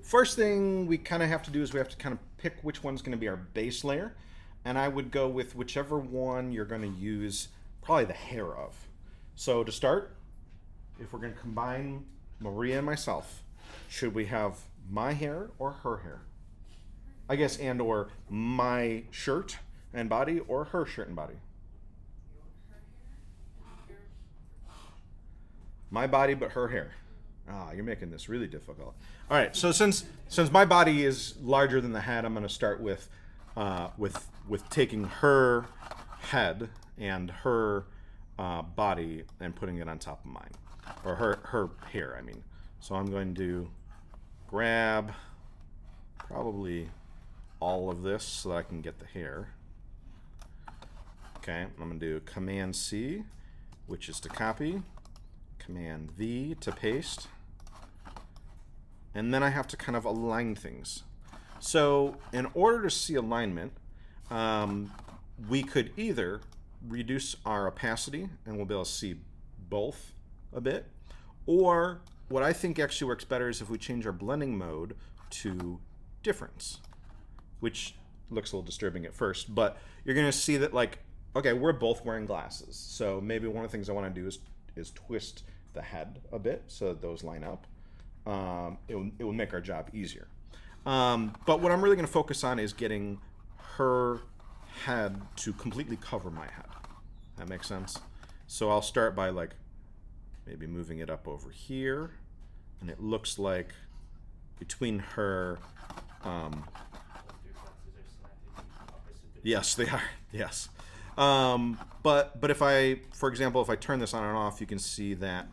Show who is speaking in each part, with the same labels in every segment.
Speaker 1: first thing we kind of have to do is we have to kind of pick which one's going to be our base layer. And I would go with whichever one you're going to use probably the hair of. So to start, if we're going to combine Maria and myself, should we have my hair or her hair? I guess, and or my shirt and body or her shirt and body. My body, but her hair. Ah, you're making this really difficult. All right, so since my body is larger than the head, I'm going to start with taking her head and her body and putting it on top of mine, or her hair. I mean, so I'm going to grab probably all of this so that I can get the hair. Okay, I'm going to do Command C, which is to copy. Command V to paste. And then I have to kind of align things. So in order to see alignment, we could either reduce our opacity and we'll be able to see both a bit, or what I think actually works better is if we change our blending mode to difference, which looks a little disturbing at first, but you're going to see that, like, okay, we're both wearing glasses. So maybe one of the things I want to do is twist the head a bit so that those line up. It will make our job easier. But what I'm really going to focus on is getting her head to completely cover my head. That makes sense? So I'll start by like maybe moving it up over here, and it looks like between her yes, they are. Yes. But if I, for example, if I turn this on and off, you can see that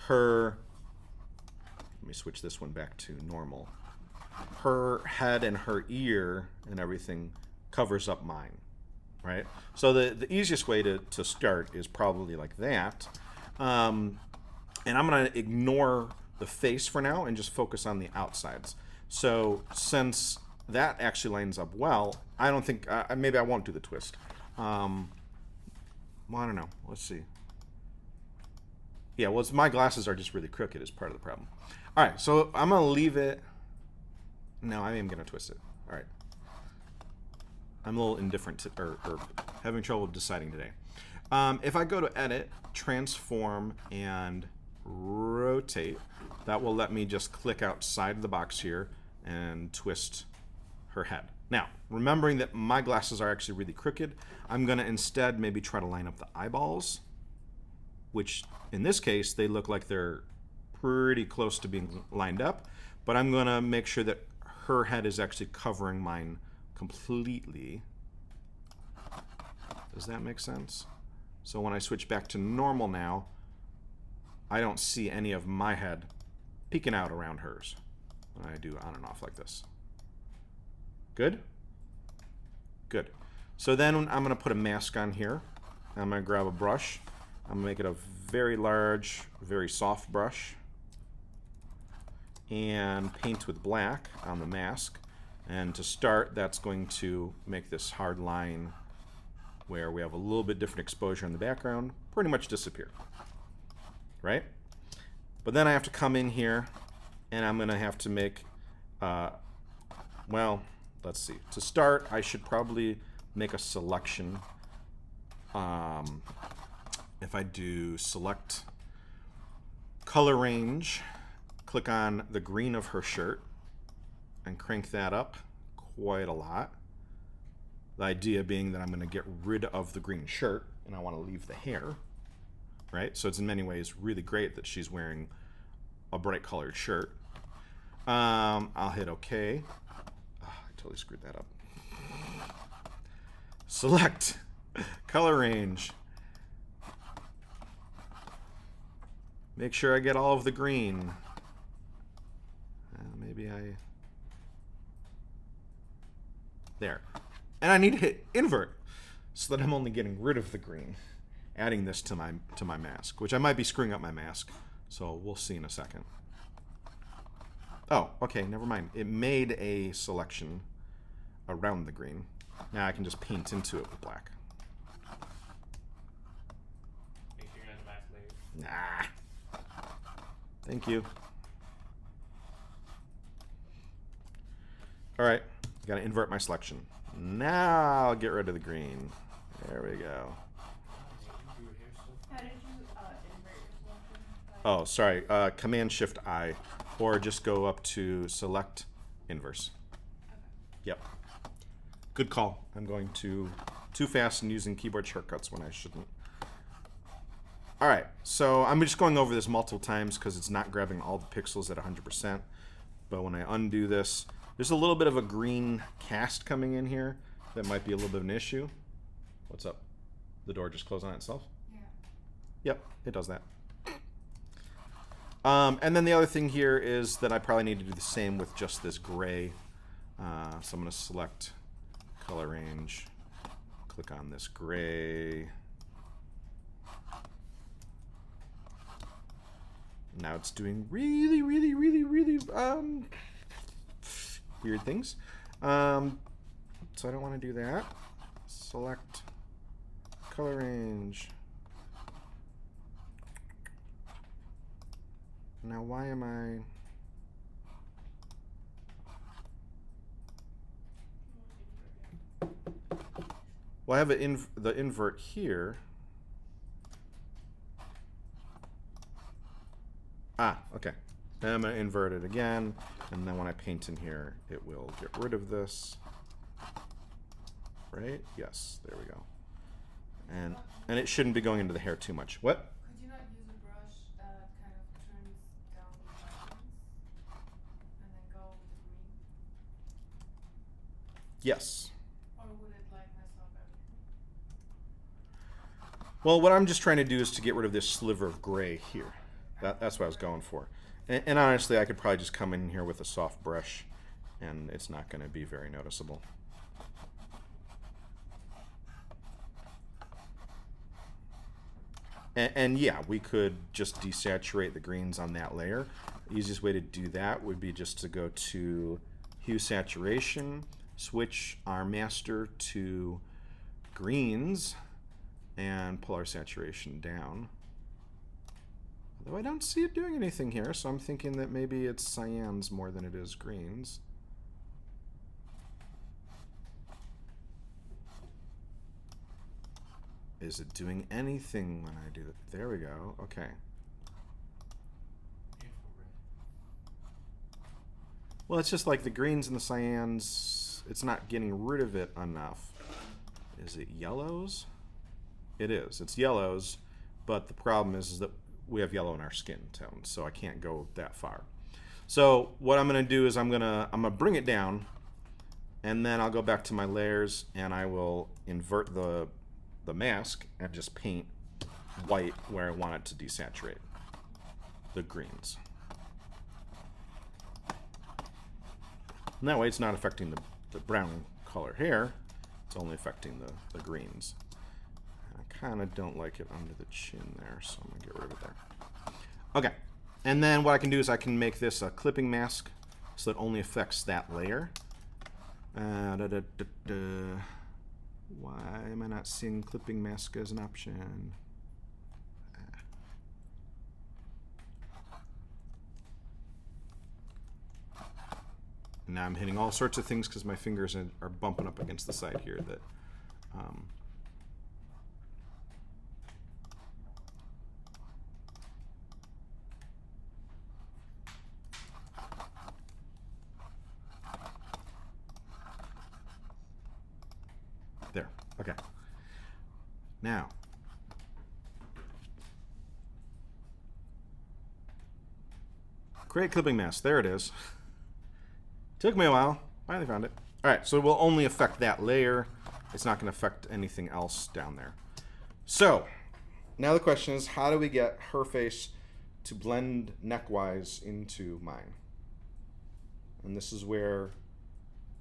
Speaker 1: her, let me switch this one back to normal. Her head and her ear and everything covers up mine, right? So the easiest way to start is probably like that. And I'm going to ignore the face for now and just focus on the outsides. So since that actually lines up well, I don't think, maybe I won't do the twist. Well, I don't know. Let's see. Yeah, well, my glasses are just really crooked is part of the problem. All right, so I'm going to leave it. No, I am going to twist it. All right. I'm a little indifferent to, or having trouble deciding today. If I go to Edit, Transform, and Rotate, that will let me just click outside of the box here and twist her head. Now, remembering that my glasses are actually really crooked, I'm going to instead maybe try to line up the eyeballs, which in this case, they look like they're pretty close to being lined up, but I'm going to make sure that her head is actually covering mine completely. Does that make sense? So when I switch back to normal now, I don't see any of my head peeking out around hers when I do on and off like this. Good? Good. So then I'm going to put a mask on here. I'm going to grab a brush. I'm going to make it a very large, very soft brush. And paint with black on the mask. And to start, that's going to make this hard line where we have a little bit different exposure in the background pretty much disappear. Right? But then I have to come in here and I'm going to have to make, well, let's see. To start, I should probably make a selection. If I do select color range, click on the green of her shirt and crank that up quite a lot. The idea being that I'm going to get rid of the green shirt and I want to leave the hair, right? So it's in many ways really great that she's wearing a bright colored shirt. I'll hit OK. Oh, I totally screwed that up. Select color range. Make sure I get all of the green. Maybe I... There. And I need to hit invert so that I'm only getting rid of the green, adding this to my mask, which I might be screwing up my mask. So we'll see in a second. Oh, okay, never mind. It made a selection around the green. Now I can just paint into it with black.
Speaker 2: Make sure you're on the last layer.
Speaker 1: Nah. Thank you. All right, gotta invert my selection. Now I'll get rid of the green. There we go.
Speaker 3: How did you invert your selection?
Speaker 1: Oh, sorry. Command Shift I, or just go up to Select Inverse.
Speaker 3: Okay.
Speaker 1: Yep. Good call. I'm going too fast and using keyboard shortcuts when I shouldn't. All right, so I'm just going over this multiple times because it's not grabbing all the pixels at 100%. But when I undo this, there's a little bit of a green cast coming in here that might be a little bit of an issue. What's up? The door just closed on itself?
Speaker 3: Yeah.
Speaker 1: Yep, it does that. And then the other thing here is that I probably need to do the same with just this gray. So I'm going to select color range, click on this gray. Now it's doing really weird things. So I don't want to do that. Select color range. Now why am I... Well, I have the invert here. Ah, okay. Then I'm going to invert it again, and then when I paint in here, it will get rid of this. Right? Yes, there we go. And it shouldn't be going into the hair too much. What?
Speaker 3: Could you not use a brush that kind of turns down the brightness and then go with the green?
Speaker 1: Yes.
Speaker 3: Or would it like mess up everything?
Speaker 1: Well, what I'm just trying to do is to get rid of this sliver of gray here. That's what I was going for. And honestly, I could probably just come in here with a soft brush, and it's not going to be very noticeable. And yeah, we could just desaturate the greens on that layer. The easiest way to do that would be just to go to Hue Saturation, switch our master to greens, and pull our saturation down. Though I don't see it doing anything here, so I'm thinking that maybe it's cyans more than it is greens. Is it doing anything when I do that? There we go. Okay. Well, it's just like the greens and the cyans, it's not getting rid of it enough. Is it yellows? It is. It's yellows, but the problem is that we have yellow in our skin tone, so I can't go that far. So what I'm going to do is I'm going to bring it down, and then I'll go back to my layers, and I will invert the mask and just paint white where I want it to desaturate the greens. And that way it's not affecting the brown color here, it's only affecting the greens. I kind of don't like it under the chin there, so I'm going to get rid of it there. Okay, and then what I can do is I can make this a clipping mask so it only affects that layer. Why am I not seeing clipping mask as an option? Now I'm hitting all sorts of things because my fingers are bumping up against the side here that there. Okay. Now, create clipping mask. There it is. Took me a while. Finally found it. All right, so it will only affect that layer. It's not going to affect anything else down there. So, now the question is, how do we get her face to blend neck-wise into mine? And this is where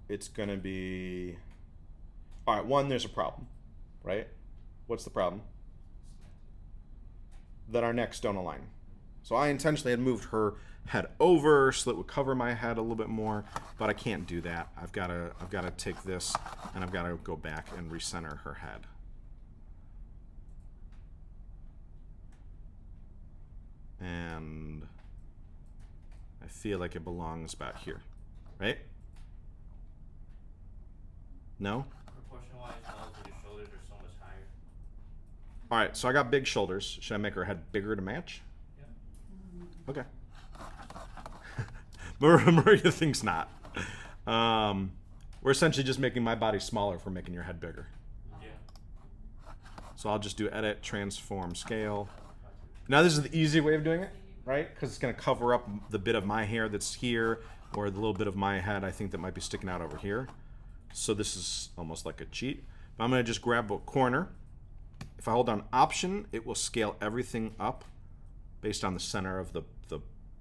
Speaker 1: it's going to be... All right, one, there's a problem, right? What's the problem? That our necks don't align. So I intentionally had moved her head over so that it would cover my head a little bit more, but I can't do that. I've got to take this and I've got to go back and recenter her head. And I feel like it belongs about here, right? No?
Speaker 2: Proportion-wise, nose and your shoulders are so much higher.
Speaker 1: All right, so I got big shoulders. Should I make her head bigger to match?
Speaker 2: Yeah.
Speaker 1: Okay. Maria thinks not. We're essentially just making my body smaller for making your head bigger.
Speaker 2: Yeah.
Speaker 1: So I'll just do edit, transform, scale. Now this is the easy way of doing it, right? Because it's going to cover up the bit of my hair that's here, or the little bit of my head I think that might be sticking out over here. So this is almost like a cheat. But I'm going to just grab a corner. If I hold down Option, it will scale everything up based on the center of the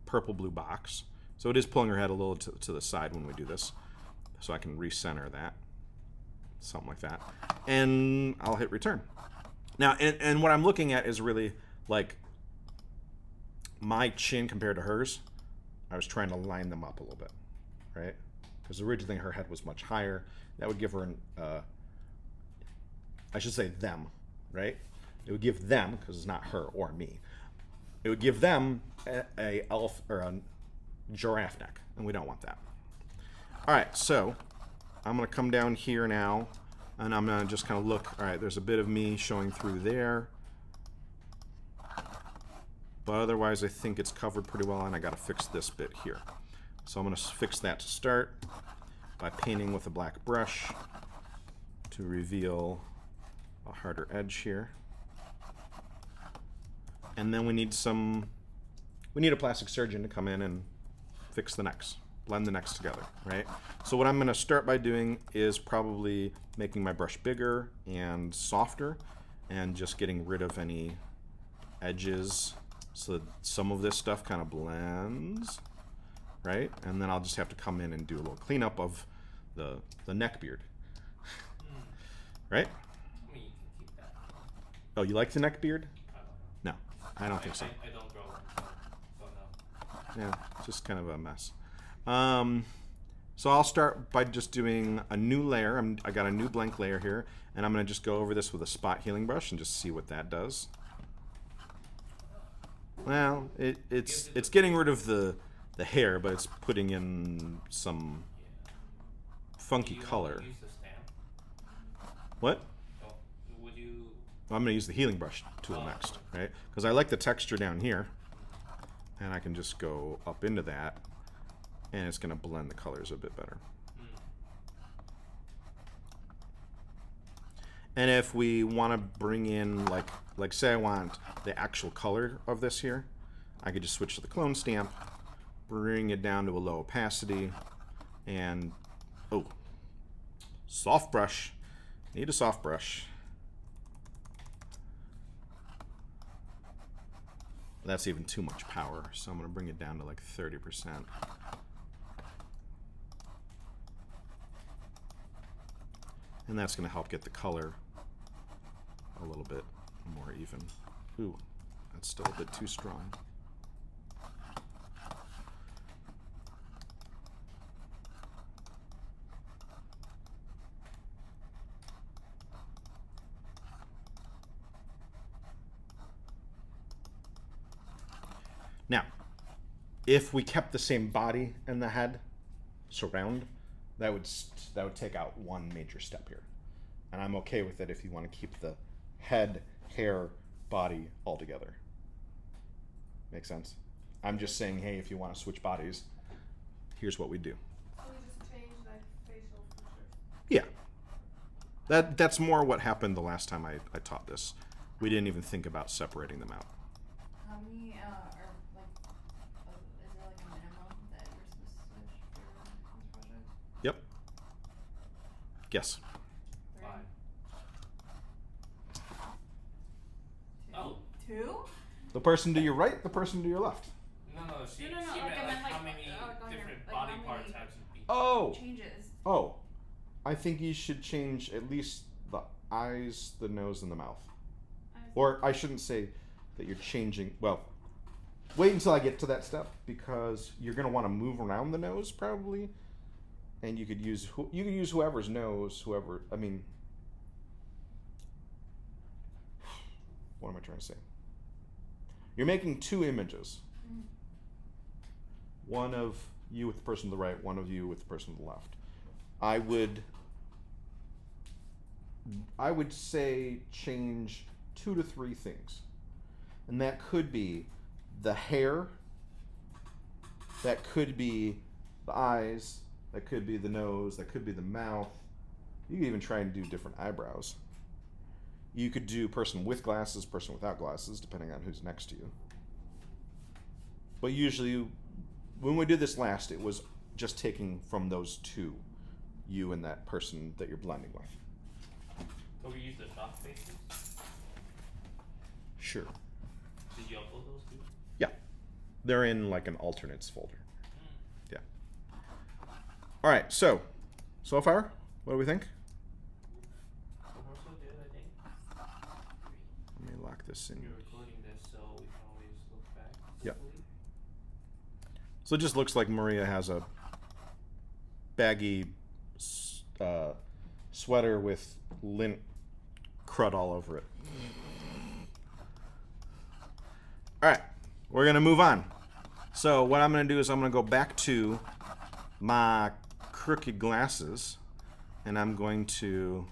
Speaker 1: purple-blue box. So it is pulling her head a little to the side when we do this. So I can recenter that. Something like that. And I'll hit return. Now, and what I'm looking at is really like my chin compared to hers. I was trying to line them up a little bit, right? Because originally her head was much higher. That would give her an, I should say them, right? It would give them, because it's not her or me, it would give them a elf or a giraffe neck, and we don't want that. All right, so I'm gonna come down here now, and I'm gonna just kind of look. All right, there's a bit of me showing through there, but otherwise I think it's covered pretty well, and I gotta fix this bit here. So I'm gonna fix that to start by painting with a black brush to reveal a harder edge here. And then we need a plastic surgeon to come in and fix the necks, blend the necks together, right? So what I'm gonna start by doing is probably making my brush bigger and softer and just getting rid of any edges so that some of this stuff kind of blends, right? And then I'll just have to come in and do a little cleanup of the neck beard, right?
Speaker 2: I mean, you can keep that.
Speaker 1: Oh, you like the neck beard?
Speaker 2: I don't know.
Speaker 1: No, I don't think so.
Speaker 2: I don't grow one, so no.
Speaker 1: Yeah, it's just kind of a mess. So I'll start by just doing a new layer. I got a new blank layer here, and I'm going to just go over this with a spot healing brush and just see what that does. Well, it's getting rid of the hair, but it's putting in some funky
Speaker 2: Do you
Speaker 1: color.
Speaker 2: Use the stamp?
Speaker 1: What?
Speaker 2: Oh, would you?
Speaker 1: I'm going to use the healing brush tool next, right? Because I like the texture down here, and I can just go up into that, and it's going to blend the colors a bit better. And if we want to bring in, like say I want the actual color of this here, I could just switch to the clone stamp, bring it down to a low opacity, and, oh, soft brush. Need a soft brush. That's even too much power, so I'm going to bring it down to like 30%. And that's going to help get the color a little bit more even. Ooh, that's still a bit too strong. Now, if we kept the same body and the head surround, that would take out one major step here. And I'm okay with it if you want to keep the head, hair, body all together. Make sense? I'm just saying, hey, if you want to switch bodies, here's what we do.
Speaker 3: So we just change like facial features.
Speaker 1: Yeah. That's more what happened the last time I taught this. We didn't even think about separating them out.
Speaker 4: How many are like? Is there like a minimum that you're supposed to switch for this project?
Speaker 1: Yep. Guess.
Speaker 4: 3?
Speaker 2: 5. Oh.
Speaker 4: 2?
Speaker 1: The person to your right, the person to your left.
Speaker 2: No, she
Speaker 3: No,
Speaker 2: meant
Speaker 3: like, I meant,
Speaker 2: how
Speaker 3: like,
Speaker 2: many
Speaker 3: on your-
Speaker 2: different
Speaker 3: like,
Speaker 2: body
Speaker 3: how
Speaker 2: parts
Speaker 3: many-
Speaker 2: have to be.
Speaker 1: Oh.
Speaker 4: Changes.
Speaker 1: Oh. I think you should change at least the eyes, the nose, and the mouth. Or I shouldn't say that you're changing. Well, wait until I get to that step because you're going to want to move around the nose probably, and you could use whoever's nose, whoever. I mean, what am I trying to say? You're making two images. One of you with the person to the right, one of you with the person to the left. I would I would say change 2 to 3 things. And that could be the hair, that could be the eyes, that could be the nose, that could be the mouth. You could even try and do different eyebrows. You could do person with glasses, person without glasses, depending on who's next to you. But usually, when we did this last, it was just taking from those two, you and that person that you're blending with.
Speaker 2: Could we use the shop faces?
Speaker 1: Sure.
Speaker 2: Did you upload those too?
Speaker 1: Yeah. They're in like an alternates folder.
Speaker 2: Mm.
Speaker 1: Yeah. All right. So far, what do we think?
Speaker 2: So far so good, I think.
Speaker 1: Let me lock this in.
Speaker 2: You're recording this, so we can always look back.
Speaker 1: Yep.
Speaker 2: hopefully.
Speaker 1: So it just looks like Maria has a baggy sweater with lint crud all over it. All right, we're gonna move on. So what I'm gonna do is I'm gonna go back to my crooked glasses, and I'm going to,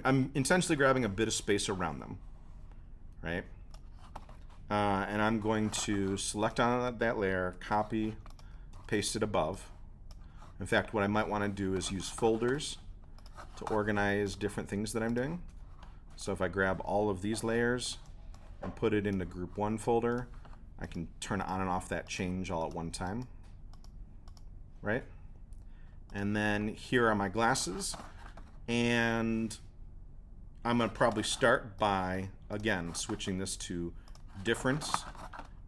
Speaker 1: I'm intentionally grabbing a bit of space around them, right? And I'm going to select on that layer, copy, paste it above. In fact, what I might want to do is use folders to organize different things that I'm doing. So if I grab all of these layers and put it into group 1 folder, I can turn on and off that change all at one time, right? And then here are my glasses, and I'm going to probably start by, again, switching this to difference,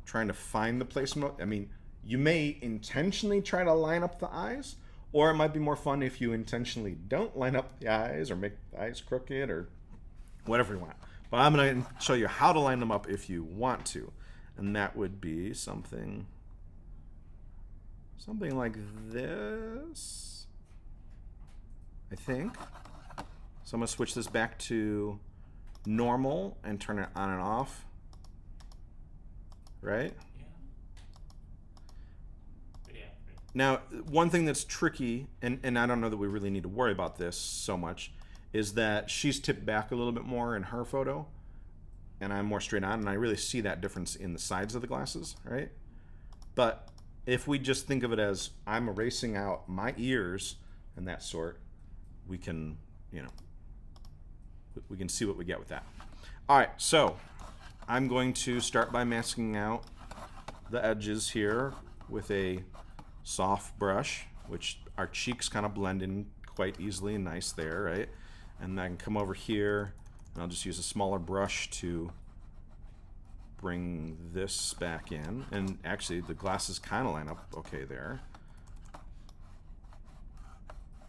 Speaker 1: trying to find the placement. I mean, you may intentionally try to line up the eyes, or it might be more fun if you intentionally don't line up the eyes or make the eyes crooked or whatever you want. But I'm going to show you how to line them up if you want to. And that would be something like this, I think. So I'm going to switch this back to normal and turn it on and off. Right?
Speaker 2: Yeah.
Speaker 1: Now, one thing that's tricky, and I don't know that we really need to worry about this so much, is that she's tipped back a little bit more in her photo, and I'm more straight on, and I really see that difference in the sides of the glasses, right? But if we just think of it as I'm erasing out my ears and that sort, we can, we can see what we get with that. All right, so I'm going to start by masking out the edges here with a soft brush, which our cheeks kind of blend in quite easily and nice there, right? And then come over here, and I'll just use a smaller brush to bring this back in. And actually, the glasses kind of line up okay there.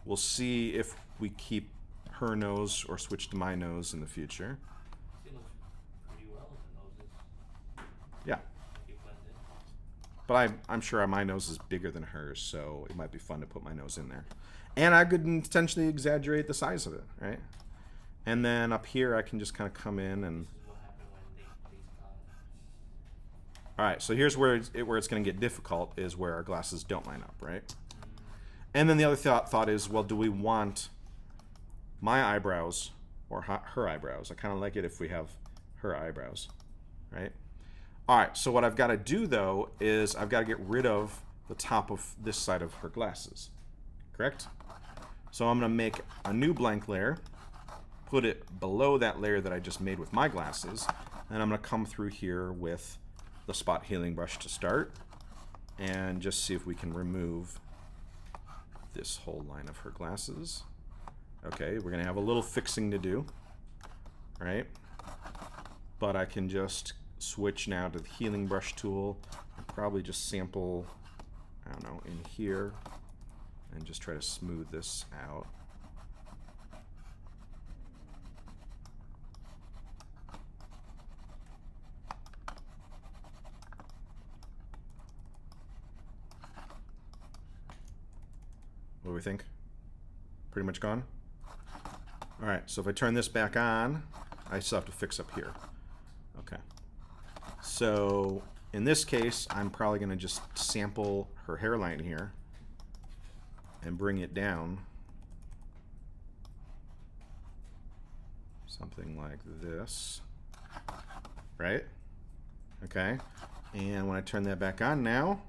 Speaker 1: We'll see if we keep her nose or switch to my nose in the future.
Speaker 2: It looks pretty well, the noses.
Speaker 1: Yeah.
Speaker 2: You blended.
Speaker 1: But I'm sure my nose is bigger than hers, so it might be fun to put my nose in there. And I could intentionally exaggerate the size of it, right? And then up here, I can just kind of come in and...
Speaker 2: This is what happened when they got it.
Speaker 1: All right, so here's where it's going to get difficult, is where our glasses don't line up, right? And then the other thought is, well, do we want my eyebrows or her eyebrows? I kind of like it if we have her eyebrows, right? All right, so what I've got to do, though, is I've got to get rid of the top of this side of her glasses, correct? So I'm going to make a new blank layer, put it below that layer that I just made with my glasses, and I'm going to come through here with the spot healing brush to start and just see if we can remove this whole line of her glasses. Okay, we're going to have a little fixing to do, right? But I can just switch now to the healing brush tool and probably just sample, I don't know, in here and just try to smooth this out. What do we think? Pretty much gone? All right, so if I turn this back on, I still have to fix up here. Okay. So in this case, I'm probably going to just sample her hairline here and bring it down. something like this, right? Okay, and when I turn that back on now,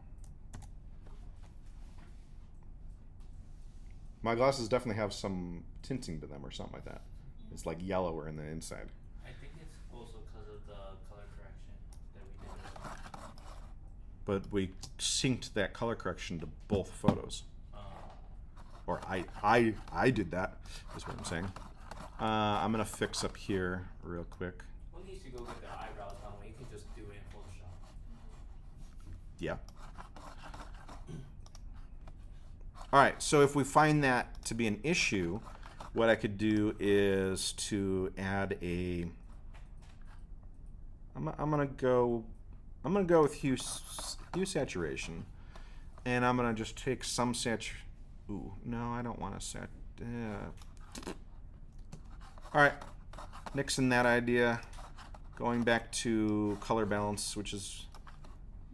Speaker 1: my glasses definitely have some tinting to them or something like that. It's like yellower in the inside.
Speaker 2: I think it's also because of the color correction that we did.
Speaker 1: But we synced that color correction to both photos.
Speaker 2: Uh,
Speaker 1: Or I did that, is what I'm saying. I'm gonna fix up here real quick.
Speaker 2: Who needs to go get their eyebrows done when you can just do it in Photoshop?
Speaker 1: Yeah. All right, so if we find that to be an issue, what I could do is to add a. I'm gonna go with hue saturation, and I'm gonna just take some Ooh, no, I don't want to All right, nixing that idea. Going back to color balance, which is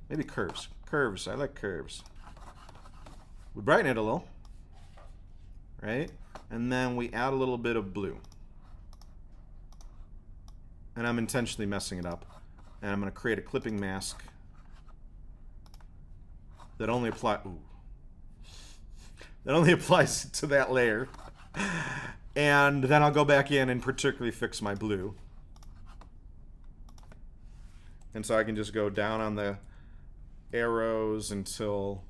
Speaker 1: maybe curves. Curves, I like curves. We brighten it a little, right? And then we add a little bit of blue. And I'm intentionally messing it up. And I'm going to create a clipping mask that only applies to that layer. And then I'll go back in and particularly fix my blue. And so I can just go down on the arrows until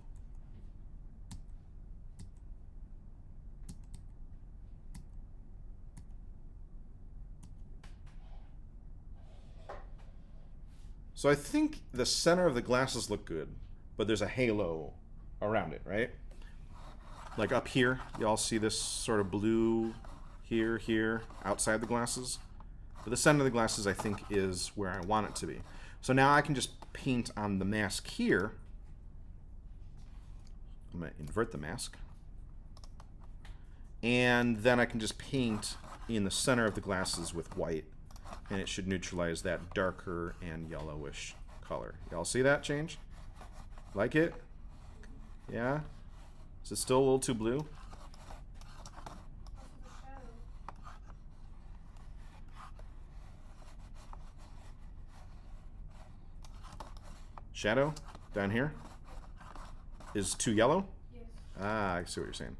Speaker 1: so I think the center of the glasses look good, but there's a halo around it, right? Like up here, y'all see this sort of blue here, outside the glasses. But the center of the glasses, I think, is where I want it to be. So now I can just paint on the mask here. I'm going to invert the mask. And then I can just paint in the center of the glasses with white. And it should neutralize that darker and yellowish color. Y'all see that change? Like it? Yeah? Is it still a little too blue?
Speaker 3: Also the shadow.
Speaker 1: Shadow? Down here? Is too yellow?
Speaker 3: Yes.
Speaker 1: Ah, I see what you're saying.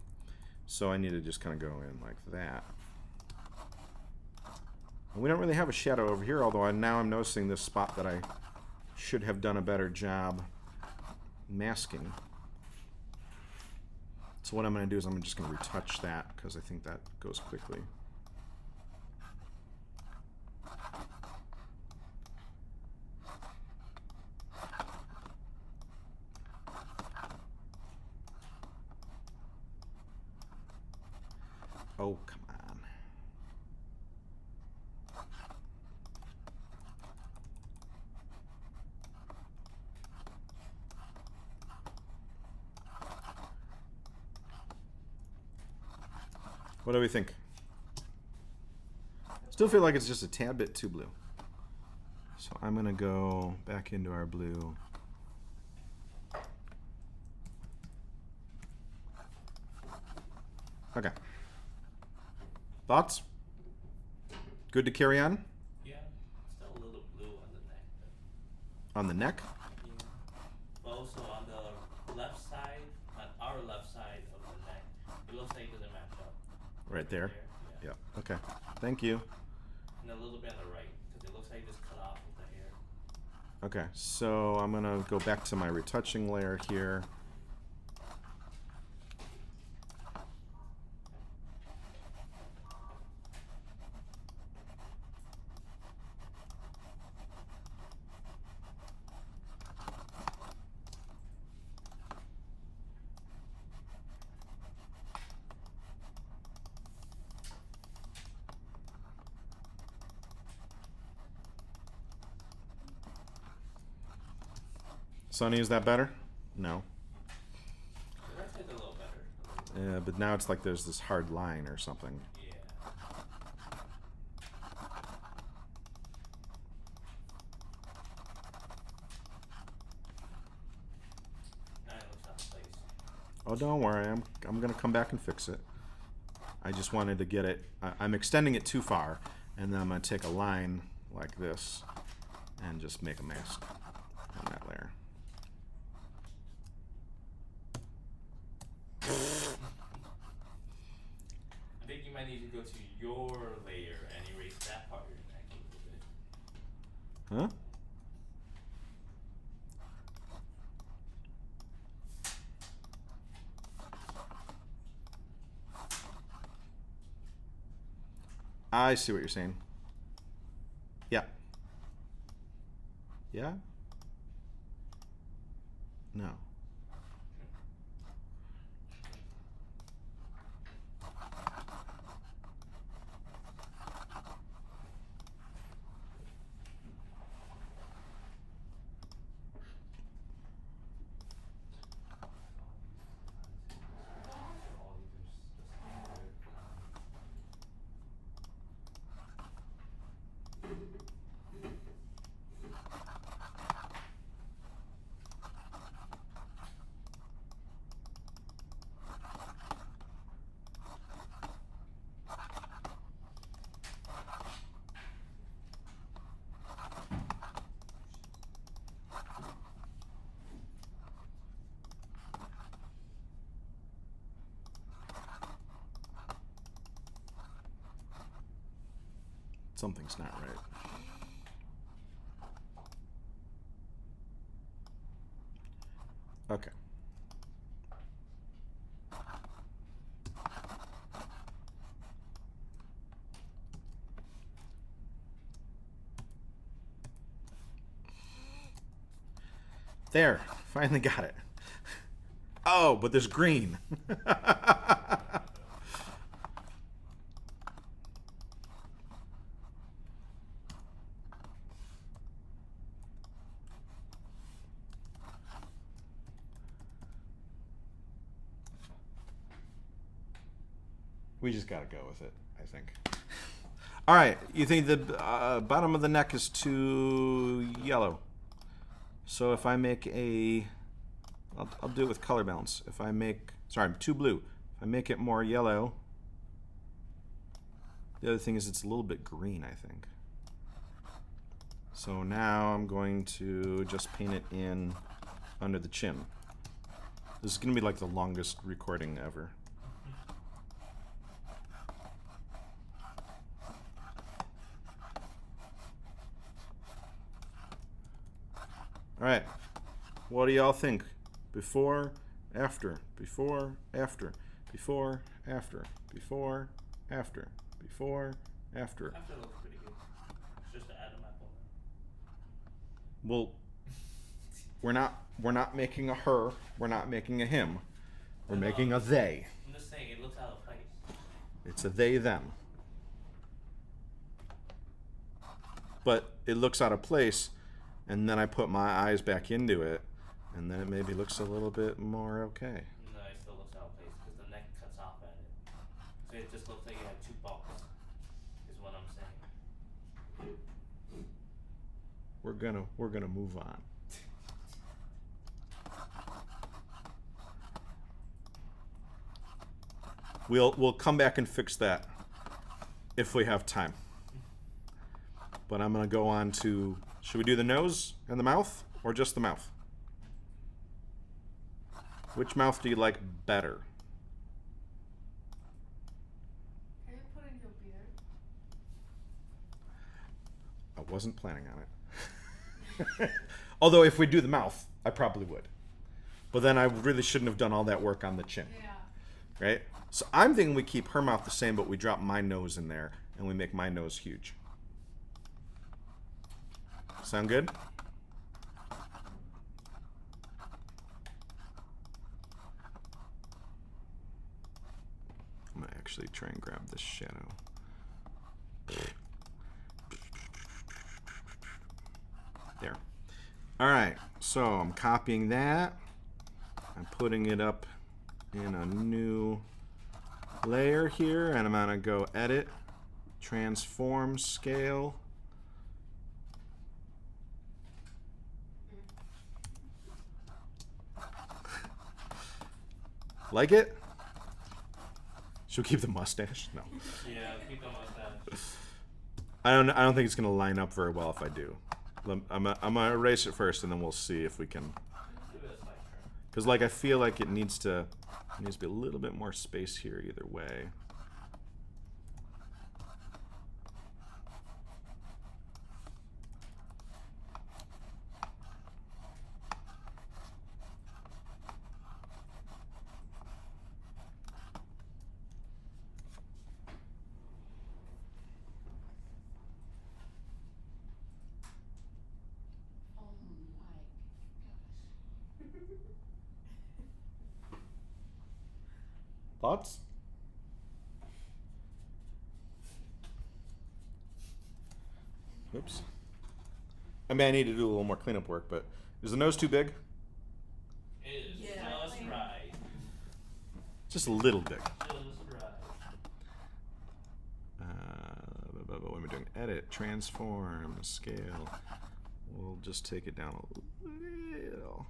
Speaker 1: So I need to just kind of go in like that. And we don't really have a shadow over here, although now I'm noticing this spot that I should have done a better job masking. So what I'm going to do is I'm just going to retouch that because I think that goes quickly. Oh, come on. What do we think? Still feel like it's just a tad bit too blue. So I'm going to go back into our blue. Okay. Thoughts? Good to carry on?
Speaker 2: Yeah, still a little blue on the neck.
Speaker 1: On the neck?
Speaker 2: Yeah. But also on the left side, on our left side of the neck, it looks like it doesn't match up.
Speaker 1: Right there?
Speaker 2: Yeah.
Speaker 1: Yeah. Okay. Thank you.
Speaker 2: And a little bit on the right, because it looks like it's cut off with the hair.
Speaker 1: Okay, so I'm going to go back to my retouching layer here. Sunny, is that better? No.
Speaker 2: That's a little better.
Speaker 1: Yeah, but now it's like there's this hard line or something.
Speaker 2: Yeah. Now it looks out of place.
Speaker 1: Oh, don't worry. I'm going to come back and fix it. I just wanted to get it. I'm extending it too far. And then I'm going to take a line like this and just make a mask on that layer.
Speaker 2: I think you might need to go to your layer and erase that part of your neck a little bit.
Speaker 1: Huh? I see what you're saying. Yeah. Yeah? No. Something's not right. Okay. There, finally got it. Oh, but there's green. We just gotta go with it, I think. All right, you think the bottom of the neck is too yellow. So if I make I'll do it with color balance. If I make, sorry, too blue. If I make it more yellow, the other thing is it's a little bit green, I think. So now I'm going to just paint it in under the chin. This is gonna be like the longest recording ever. All right, what do y'all think? Before, after, before, after, before, after, before, after, before, after.
Speaker 2: After looks pretty good. It's just an Adam apple.
Speaker 1: Well, we're not making a her, we're not making a him. We're making a they.
Speaker 2: I'm just saying it looks out of place.
Speaker 1: It's a they them. But it looks out of place, and then I put my eyes back into it, and then it maybe looks a little bit more okay.
Speaker 2: No, it still looks out of place because the neck cuts off at it. So it just looks like you have two balls, is what I'm saying.
Speaker 1: We're gonna move on. We'll come back and fix that if we have time. But I'm gonna go on to, should we do the nose and the mouth, or just the mouth? Which mouth do you like better?
Speaker 3: Can you put in your beard?
Speaker 1: I wasn't planning on it. Although if we do the mouth, I probably would. But then I really shouldn't have done all that work on the chin.
Speaker 3: Yeah.
Speaker 1: Right? So I'm thinking we keep her mouth the same, but we drop my nose in there and we make my nose huge. Sound good? I'm gonna actually try and grab this shadow. There. All right, so I'm copying that. I'm putting it up in a new layer here, and I'm gonna go edit, transform, scale. Like it? Should we keep the mustache? No.
Speaker 2: Yeah, keep the mustache.
Speaker 1: I don't think it's gonna line up very well if I do. I'm gonna erase it first, and then we'll see if we can.
Speaker 2: Give it a slight turn.
Speaker 1: Because like I feel like it needs to be a little bit more space here either way.
Speaker 4: Oh my gosh.
Speaker 1: Thoughts? Oops. I mean, I need to do a little more cleanup work, but is the nose too big?
Speaker 2: It is
Speaker 4: Yeah,
Speaker 2: just
Speaker 4: like-
Speaker 2: right.
Speaker 1: Just a little big.
Speaker 2: Just right.
Speaker 1: When we're doing edit, transform, scale, we'll just take it down a little.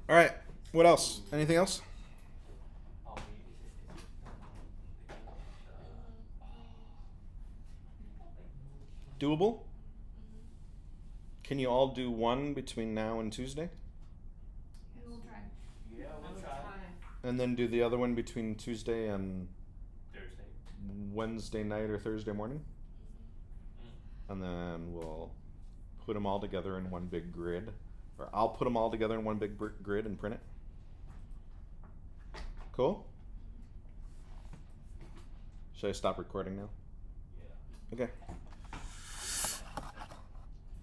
Speaker 1: All right. What else? Anything else? Doable? Can you all do one between now and Tuesday?
Speaker 4: We will try.
Speaker 2: Yeah, we'll try.
Speaker 1: And then do the other one between Tuesday and
Speaker 2: Thursday.
Speaker 1: Wednesday night or Thursday morning?
Speaker 2: Mm.
Speaker 1: And then we'll put them all together in one big grid. Or I'll put them all together in one big grid and print it. Cool? Should I stop recording now?
Speaker 2: Yeah.
Speaker 1: Okay.